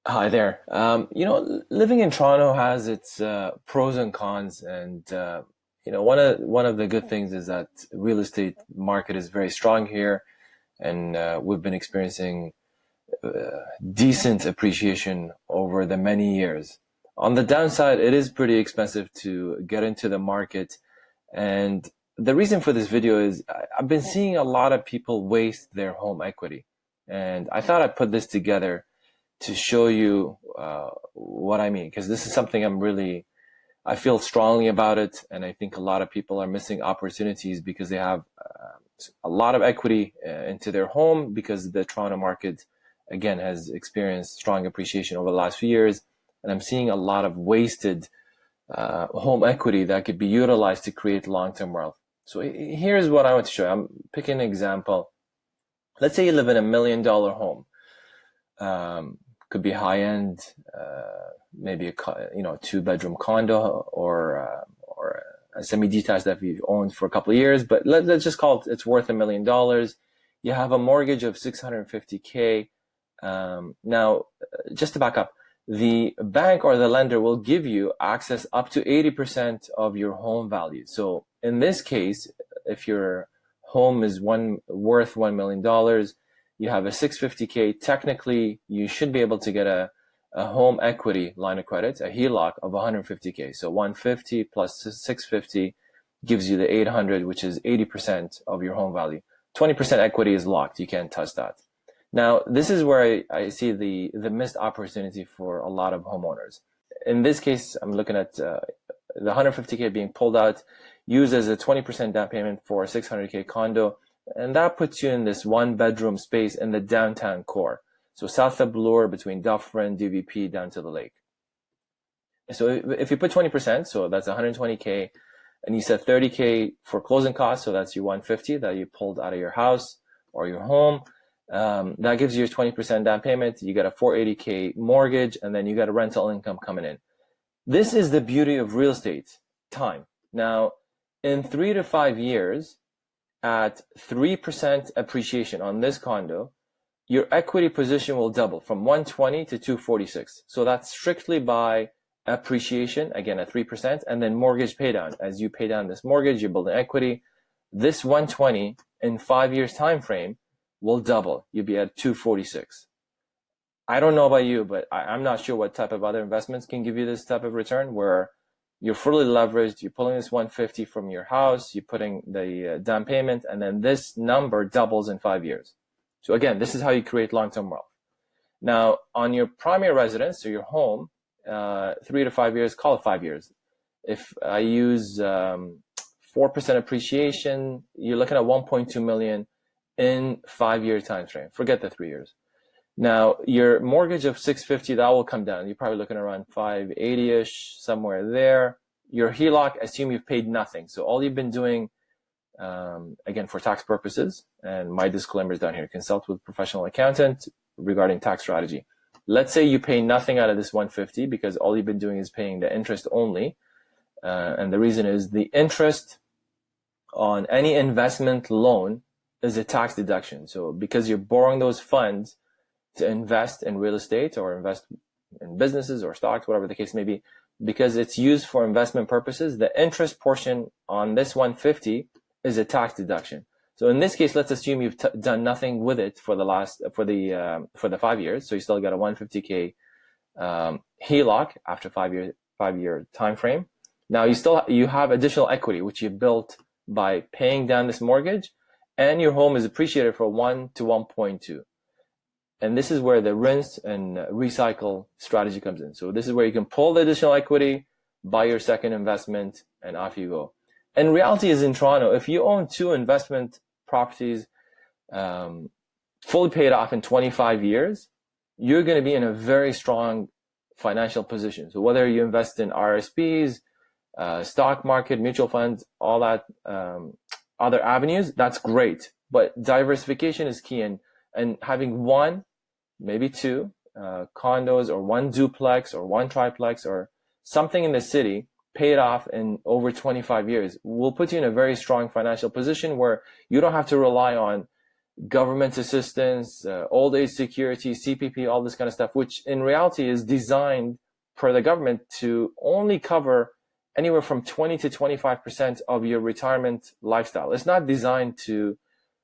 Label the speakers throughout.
Speaker 1: Hi there. Living in Toronto has its pros and cons, and one of the good things is that real estate market is very strong here, and we've been experiencing decent appreciation over the many years. On the downside, it is pretty expensive to get into the market, and the reason for this video is I've been seeing a lot of people waste their home equity, and I thought I'd put this together to show you what I mean, because this is something I feel strongly about it, and I think a lot of people are missing opportunities because they have a lot of equity into their home because the Toronto market, again, has experienced strong appreciation over the last few years, and I'm seeing a lot of wasted home equity that could be utilized to create long-term wealth. So here's what I want to show you. I'm picking an example. Let's say you live in $1 million home. Could be high end, maybe a 2-bedroom condo or a semi-detached that we've owned for a couple of years. But let's just call it's worth $1 million. You have a mortgage of 650K. Now, just to back up, the bank or the lender will give you access up to 80% of your home value. So in this case, if your home is worth $1 million, you have a 650K, technically you should be able to get a home equity line of credit, a HELOC of 150K. So 150 plus 650 gives you the 800, which is 80% of your home value. 20% equity is locked. You can't touch that. Now, this is where I see the missed opportunity for a lot of homeowners. In this case, I'm looking at the 150K being pulled out, used as a 20% down payment for a 600K condo. And that puts you in this 1-bedroom space in the downtown core. So south of Bloor, between Dufferin, DVP, down to the lake. So if you put 20%, so that's 120K, and you set 30K for closing costs, so that's your 150 that you pulled out of your house or your home. That gives you your 20% down payment. You got a 480K mortgage, and then you got a rental income coming in. This is the beauty of real estate, time. Now, in 3 to 5 years, at 3% appreciation on this condo, your equity position will double from 120 to 246. So that's strictly by appreciation, again at 3%, and then mortgage pay down. As you pay down this mortgage, you build an equity. This 120 in 5 years time frame will double. You'll be at 246. I don't know about you, but I'm not sure what type of other investments can give you this type of return where you're fully leveraged, you're pulling this 150 from your house, you're putting the down payment, and then this number doubles in 5 years. So again, this is how you create long-term wealth. Now, on your primary residence, so your home, 3 to 5 years, call it 5 years. If I use 4% appreciation, you're looking at 1.2 million in 5-year time frame. Forget the 3 years. Now, your mortgage of 650, that will come down. You're probably looking around 580-ish, somewhere there. Your HELOC, assume you've paid nothing. So all you've been doing, again, for tax purposes, and my disclaimer is down here, consult with a professional accountant regarding tax strategy. Let's say you pay nothing out of this 150 because all you've been doing is paying the interest only. And the reason is the interest on any investment loan is a tax deduction. So because you're borrowing those funds to invest in real estate or invest in businesses or stocks, whatever the case may be, because it's used for investment purposes, the interest portion on this 150 is a tax deduction. So in this case, let's assume you've done nothing with it for the 5 years. So you still got a 150K HELOC after 5-year time frame. Now you have additional equity which you built by paying down this mortgage, and your home is appreciated for 1 to 1.2. And this is where the rinse and recycle strategy comes in. So this is where you can pull the additional equity, buy your second investment, and off you go. And reality is in Toronto, if you own 2 investment properties fully paid off in 25 years, you're going to be in a very strong financial position. So whether you invest in RSPs, stock market, mutual funds, all that other avenues, that's great. But diversification is key, and having 1, maybe 2 condos or 1 duplex or 1 triplex or something in the city paid off in over 25 years will put you in a very strong financial position where you don't have to rely on government assistance, old age security, CPP, all this kind of stuff, which in reality is designed per the government to only cover anywhere from 20 to 25% of your retirement lifestyle. It's not designed to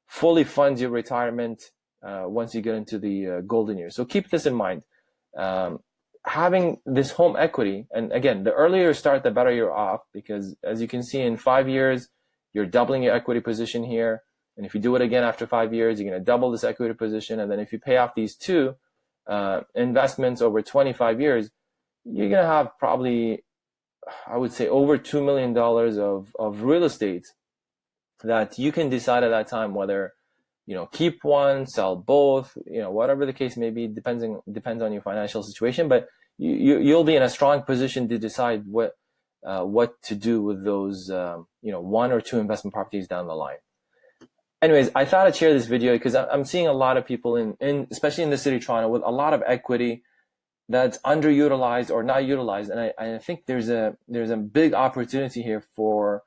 Speaker 1: fully fund your retirement once you get into the golden years. So keep this in mind. Having this home equity, and again, the earlier you start, the better you're off, because as you can see, in 5 years, you're doubling your equity position here. And if you do it again after 5 years, you're going to double this equity position. And then if you pay off these two investments over 25 years, you're going to have probably, I would say, over $2 million of real estate that you can decide at that time whether, keep one, sell both, whatever the case may be, depends on your financial situation. But you'll be in a strong position to decide what to do with those, one or two investment properties down the line. Anyways, I thought I'd share this video because I'm seeing a lot of people especially in the city of Toronto, with a lot of equity that's underutilized or not utilized. And I think there's a big opportunity here for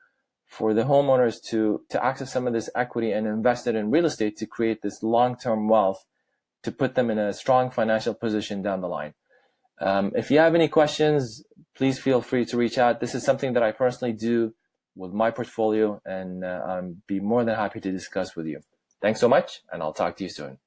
Speaker 1: the homeowners to access some of this equity and invest it in real estate to create this long-term wealth to put them in a strong financial position down the line. If you have any questions, please feel free to reach out. This is something that I personally do with my portfolio, and I'd be more than happy to discuss with you. Thanks so much, and I'll talk to you soon.